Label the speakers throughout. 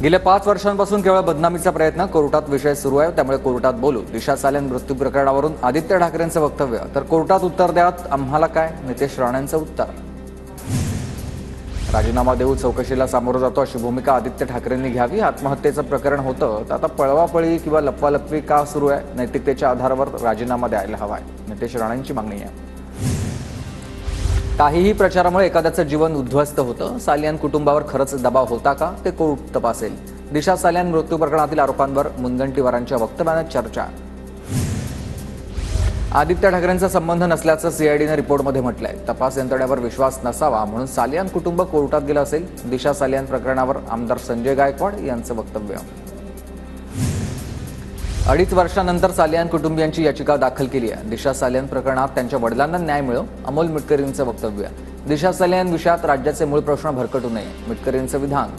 Speaker 1: गेल्या 5 वर्षांपासून केवळ बदनामीचा प्रयत्न, कोर्टात विषय सुरू आहे, त्यामुळे कोर्टात बोलू। दिशा सालेन मृत्यू प्रकरणावरून आदित्य ठाकरेंचं वक्तव्य, तर कोर्टात उत्तर द्यात आम्हाला काय, नितेश राणेंचं उत्तर। राजीनामा देऊ चौकशीला सामोरं जातो अशी भूमिका आदित्य ठाकरेंनी घ्यावी। आत्महत्येचं प्रकरण होतं तर आता पळवापळी किंवा लपवालपवी का सुरू आहे? नैतिकतेच्या आधारावर राजीनामा द्यायला हवाय, नितेश राणेंची मागणी आहे। काहीही प्रचारामुळे एखाद्याचं जीवन उद्ध्वस्त होतं, सालियन कुटुंबावर खरंच दबाव होता का, ते कोर्ट तपासेल। दिशा सालियन मृत्यू प्रकरणातील आरोपांवर मुनगंटीवारांच्या वक्तव्याने चर्चा। आदित्य ठाकरेंचा संबंध नसल्याचं सीआयडीने रिपोर्टमध्ये म्हटलंय। तपास यंत्रणेवर विश्वास नसावा म्हणून सालियन कुटुंब कोर्टात गेलं असेल। दिशा सालियन प्रकरणावर आमदार संजय गायकवाड यांचं वक्तव्य। 2.5 वर्षांनंतर सालियन कुटुंबियांची याचिका दाखल केली आहे। दिशा सालियन प्रकरणात त्यांच्या वडिलांना न्याय मिळो, अमोल मिटकरींचं वक्तव्य। दिशा सालियन विषयात राज्याचे मूळ प्रश्न भरकटू नये, मिटकरींचं विधान।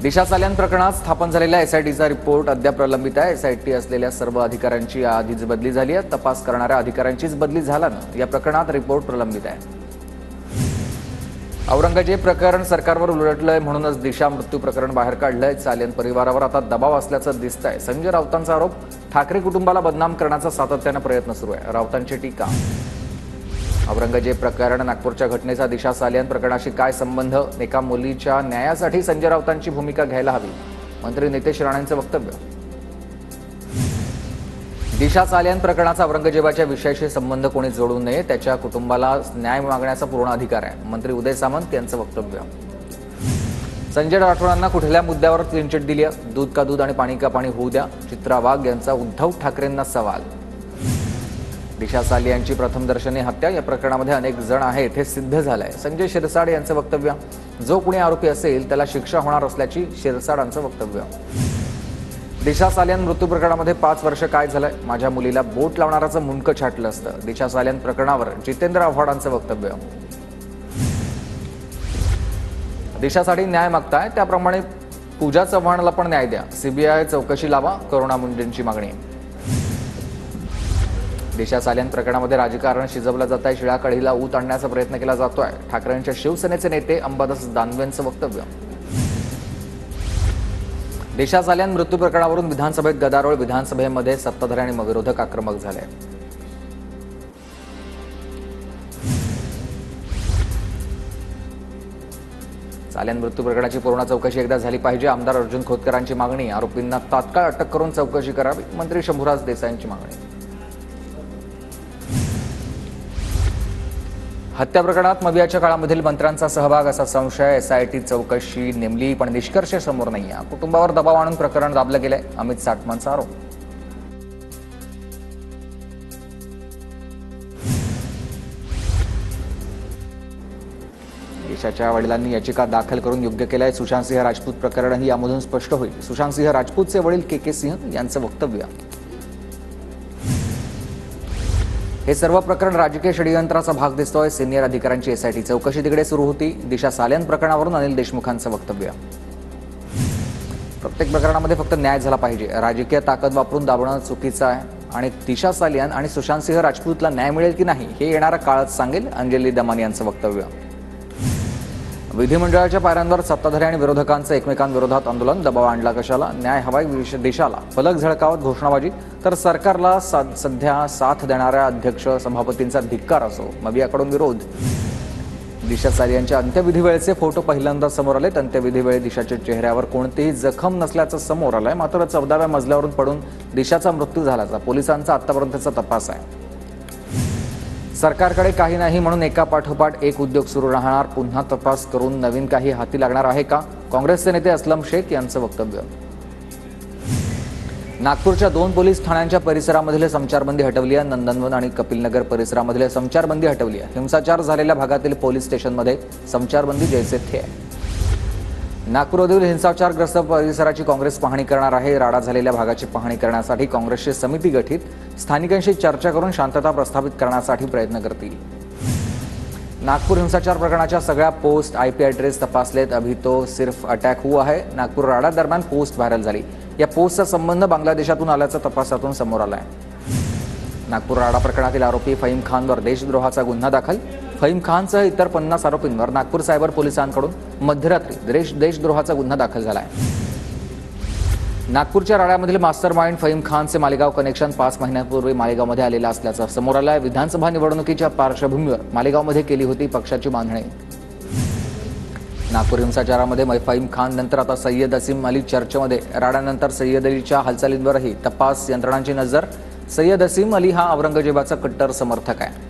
Speaker 1: दिशा सालियन प्रकरणात स्थापन झालेल्या एसआयटीचा रिपोर्ट अद्याप प्रलंबित आहे। एसआयटी असलेल्या सर्व अधिकाऱ्यांची आधीच बदली झाली आहे। तपास करणाऱ्या अधिकाऱ्यांचीच बदली झाल्यानं या प्रकरणात रिपोर्ट प्रलंबित आहे। औरंगजेब प्रकरण सरकारवर उलटलंय म्हणूनच दिशा मृत्यू प्रकरण बाहेर काढलंय। सालियन परिवारावर आता दबाव असल्याचं दिसतंय। संजय राऊतांचा आरोप, ठाकरे कुटुंबाला बदनाम करण्याचा सातत्यानं प्रयत्न सुरू आहे, राऊतांची टीका। औरंगजेब प्रकरण, नागपूरच्या घटनेचा दिशा सालियन प्रकरणाशी काय संबंध? एका मुलीच्या न्यायासाठी संजय राऊतांची भूमिका घ्यायला हवी, मंत्री नितेश राणेंचं वक्तव्य। दिशा सालियन प्रकरणाचा औरंगजेबाच्या विषयाशी संबंध कोणी जोडू नये, त्याच्या कुटुंबाला न्याय मागण्याचा पूर्ण अधिकार आहे, मंत्री उदय सामंत यांचं वक्तव्य। संजय राठोडांना कुठल्या मुद्द्यावर क्लीन चिट दिली? दूध का दूध आणि पाणी का पाणी होऊ द्या, चित्रा वाघ यांचा उद्धव ठाकरेंना सवाल। दिशा सालियनची प्रथमदर्शनी हत्या, या प्रकरणामध्ये अनेक जण आहेत हे सिद्ध झालंय, संजय शिरसाट यांचं वक्तव्य। जो कुणी आरोपी असेल त्याला शिक्षा होणार असल्याची शिरसाटांचं वक्तव्य। दिशा सालियन मृत्यू प्रकरणामध्ये 5 वर्ष काय झालंय? माझ्या मुलीला बोट लावणाराचं मुंडकं छाटलं असतं, दिशा सालियन प्रकरणावर जितेंद्र आव्हाडांचं वक्तव्य। दिशासाठी न्याय मागताय त्याप्रमाणे पूजा चव्हाणला पण न्याय द्या, सीबीआय चौकशी लावा, करुणा मुंडेंची मागणी। दिशा सालियन प्रकरणामध्ये राजकारण शिजवलं जात आहे, शिळा कढीला ऊत आणण्याचा प्रयत्न केला जातोय, ठाकरेंच्या शिवसेनेचे नेते अंबादास दानवेंचं वक्तव्य। दिशा सालियन मृत्यू प्रकरणावरून विधानसभेत गदारोळ, विधानसभेमध्ये सत्ताधारी आणि विरोधक आक्रमक झाले। सालियन मृत्यू प्रकरणाची पूर्ण चौकशी एकदा झाली पाहिजे, आमदार अर्जुन खोतकरांची मागणी। आरोपींना तात्काळ अटक करून चौकशी करावी, मंत्री शंभूराज देसाईंची मागणी। हत्या प्रकरणात मवियाच्या काळामधील मंत्र्यांचा सहभाग असा संशय, एसआयटी चौकशी नेमली पण निष्कर्ष समोर नाही आहे। कुटुंबावर दबाव आणून प्रकरण दाबलं गेलंय, अमित साटमांचा आरोप। दिशाच्या वडिलांनी याचिका दाखल करून योग्य केलंय, सुशांत सिंह राजपूत प्रकरणही यामधून स्पष्ट होईल। सुशांत सिंह राजपूतचे वडील के सिंह यांचं वक्तव्य। हे सर्व प्रकरण राजकीय षडयंत्राचा भाग दिसतोय, सिनियर अधिकाऱ्यांची एसआयटी चौकशी तिकडे सुरू होती। दिशा सालियन प्रकरणावरून अनिल देशमुखांचं वक्तव्य। प्रत्येक प्रकरणामध्ये फक्त न्याय झाला पाहिजे, राजकीय ताकद वापरून दाबणं चुकीचं आहे आणि दिशा सालियन आणि सुशांत सिंह राजपूतला न्याय मिळेल की नाही हे येणारा काळच सांगेल, अंजली दमानी यांचं वक्तव्य। विधिमंडळाच्या पायऱ्यांवर सत्ताधारी आणि विरोधकांचं एकमेकांविरोधात आंदोलन, दबाव आणला कशाला? न्याय हवाय दिशाला, फलक झळकावत घोषणाबाजी, तर सरकारला सध्या साथ देणाऱ्या अध्यक्ष सभापतींचा धिक्कार असो, मवियाकडून विरोध। दिशा सालियनच्या अंत्यविधी वेळेचे फोटो पहिल्यांदा समोर आलेत। अंत्यविधी वेळी दिशाच्या चेहऱ्यावर कोणतीही जखम नसल्याचं समोर आलंय, मात्र 14व्या मजल्यावरून पडून दिशाचा मृत्यू झाल्याचा पोलिसांचा आतापर्यंतचा तपास आहे। सरकारकडे काही नाही म्हणून एका पाठोपाठ एक उद्योग सुरू राहणार, पुन्हा तपास करून नवीन काही हाती लागणार आहे का? काँग्रेसचे नेते अस्लम शेख यांचं वक्तव्य। नागपूरच्या 2 पोलीस ठाण्यांच्या परिसरामधील संचारबंदी हटवली आहे, नंदनवन आणि कपिलनगर परिसरामधील संचारबंदी हटवली आहे। हिंसाचार झालेल्या भागातील पोलीस स्टेशनमध्ये संचारबंदी जैसे थे आहे। नागपूरमधील हिंसाचारग्रस्त परिसराची काँग्रेस पाहणी करणार आहे। राडा झालेल्या भागाची पाहणी करण्यासाठी काँग्रेसची समिती गठीत, स्थानिकांशी चर्चा करून शांतता प्रस्थापित करण्यासाठी प्रयत्न करतील। नागपूर हिंसाचार प्रकरणाच्या सगळ्या पोस्ट आयपी ॲड्रेस तपासलेत, अभी तो सिर्फ अटॅक हुआ है। नागपूर राडा दरम्यान पोस्ट व्हायरल झाली, या पोस्टचा संबंध बांगलादेशातून आल्याचं तपासातून समोर आलाय। नागपूर राडा प्रकरणातील आरोपी फहीम खानवर देशद्रोहाचा गुन्हा दाखल, फहीम खानसह इतर 50 आरोपींवर नागपूर सायबर पोलिसांकडून मध्यरात्री देशद्रोहाचा गुन्हा दाखल झाला आहे. नागपूरच्या राड्यामधील मास्टर माइंड फहीम खानचे मालेगाव कनेक्शन 5 महिन्यांपूर्वी मालेगावमध्ये आलेलं असल्याचं समोर आलं आहे. विधानसभा निवडणुकीच्या पार्श्वभूमीवर मालेगावमध्ये केली होती पक्षाची बांधणी. नागपूर हिंसाचारामध्ये फहीम खान नंतर आता सय्यद असीम अली चर्चेमध्ये. राड्यानंतर सय्यद अलीच्या हालचालींवरही तपास यंत्रणांची नजर. सय्यद असीम अली हा औरंगजेबाचा कट्टर समर्थक आहे.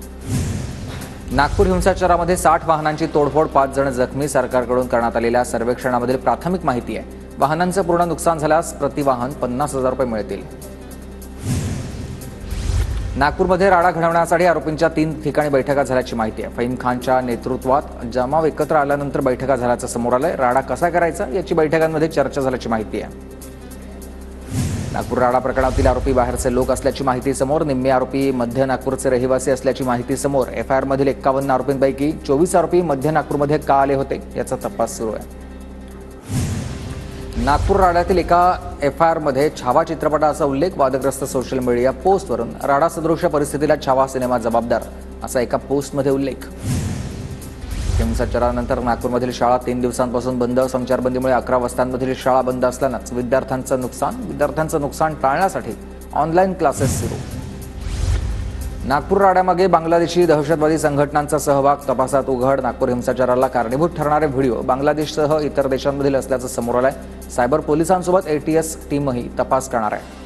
Speaker 1: नागपूर हिंसाचारामध्ये 60 वाहनांची तोडफोड, 5 जण जखमी. सरकारकडून करण्यात आलेल्या सर्वेक्षणामधील प्राथमिक माहिती आहे. वाहनांचं पूर्ण नुकसान झाल्यास प्रतिवाहन 50,000 रुपये मिळतील. नागपूरमध्ये राडा घडवण्यासाठी आरोपींच्या 3 ठिकाणी बैठका झाल्याची माहिती आहे. फहीम खानच्या नेतृत्वात जमाव एकत्र आल्यानंतर बैठका झाल्याचं समोर आलंय. राडा कसा करायचा याची बैठकांमध्ये चर्चा झाल्याची माहिती आहे. नागपूर राडा प्रकरणातील आरोपी बाहेरचे लोक असल्याची माहिती समोर. निम्मे आरोपी मध्य नागपूरचे रहिवासी असल्याची माहिती समोर. एफआयआर मधील 51 आरोपींपैकी 24 आरोपी मध्य नागपूरमध्ये का आले होते याचा तपास सुरू आहे. नागपूर राड्यातील एका एफआयआरमध्ये छावा चित्रपटाचा उल्लेख. वादग्रस्त सोशल मीडिया पोस्टवरून राडा सदृश परिस्थितीला छावा सिनेमा जबाबदार असा एका पोस्टमध्ये उल्लेख. हिंसाचारानंतर नागपूरमधील शाळा 3 दिवसांपासून बंद. संचारबंदीमुळे 11 वस्त्यांमधील शाळा बंद असल्यानंच विद्यार्थ्यांचं नुकसान टाळण्यासाठी ऑनलाईन क्लासेस सुरू. नागपूर राड्यामागे बांगलादेशी दहशतवादी संघटनांचा सहभाग तपासात उघड. नागपूर हिंसाचाराला कारणीभूत ठरणारे व्हिडिओ बांगलादेशसह इतर देशांमधील असल्याचं समोर आलंय. सायबर पोलिसांसोबत ATS टीमही तपास करणार आहे.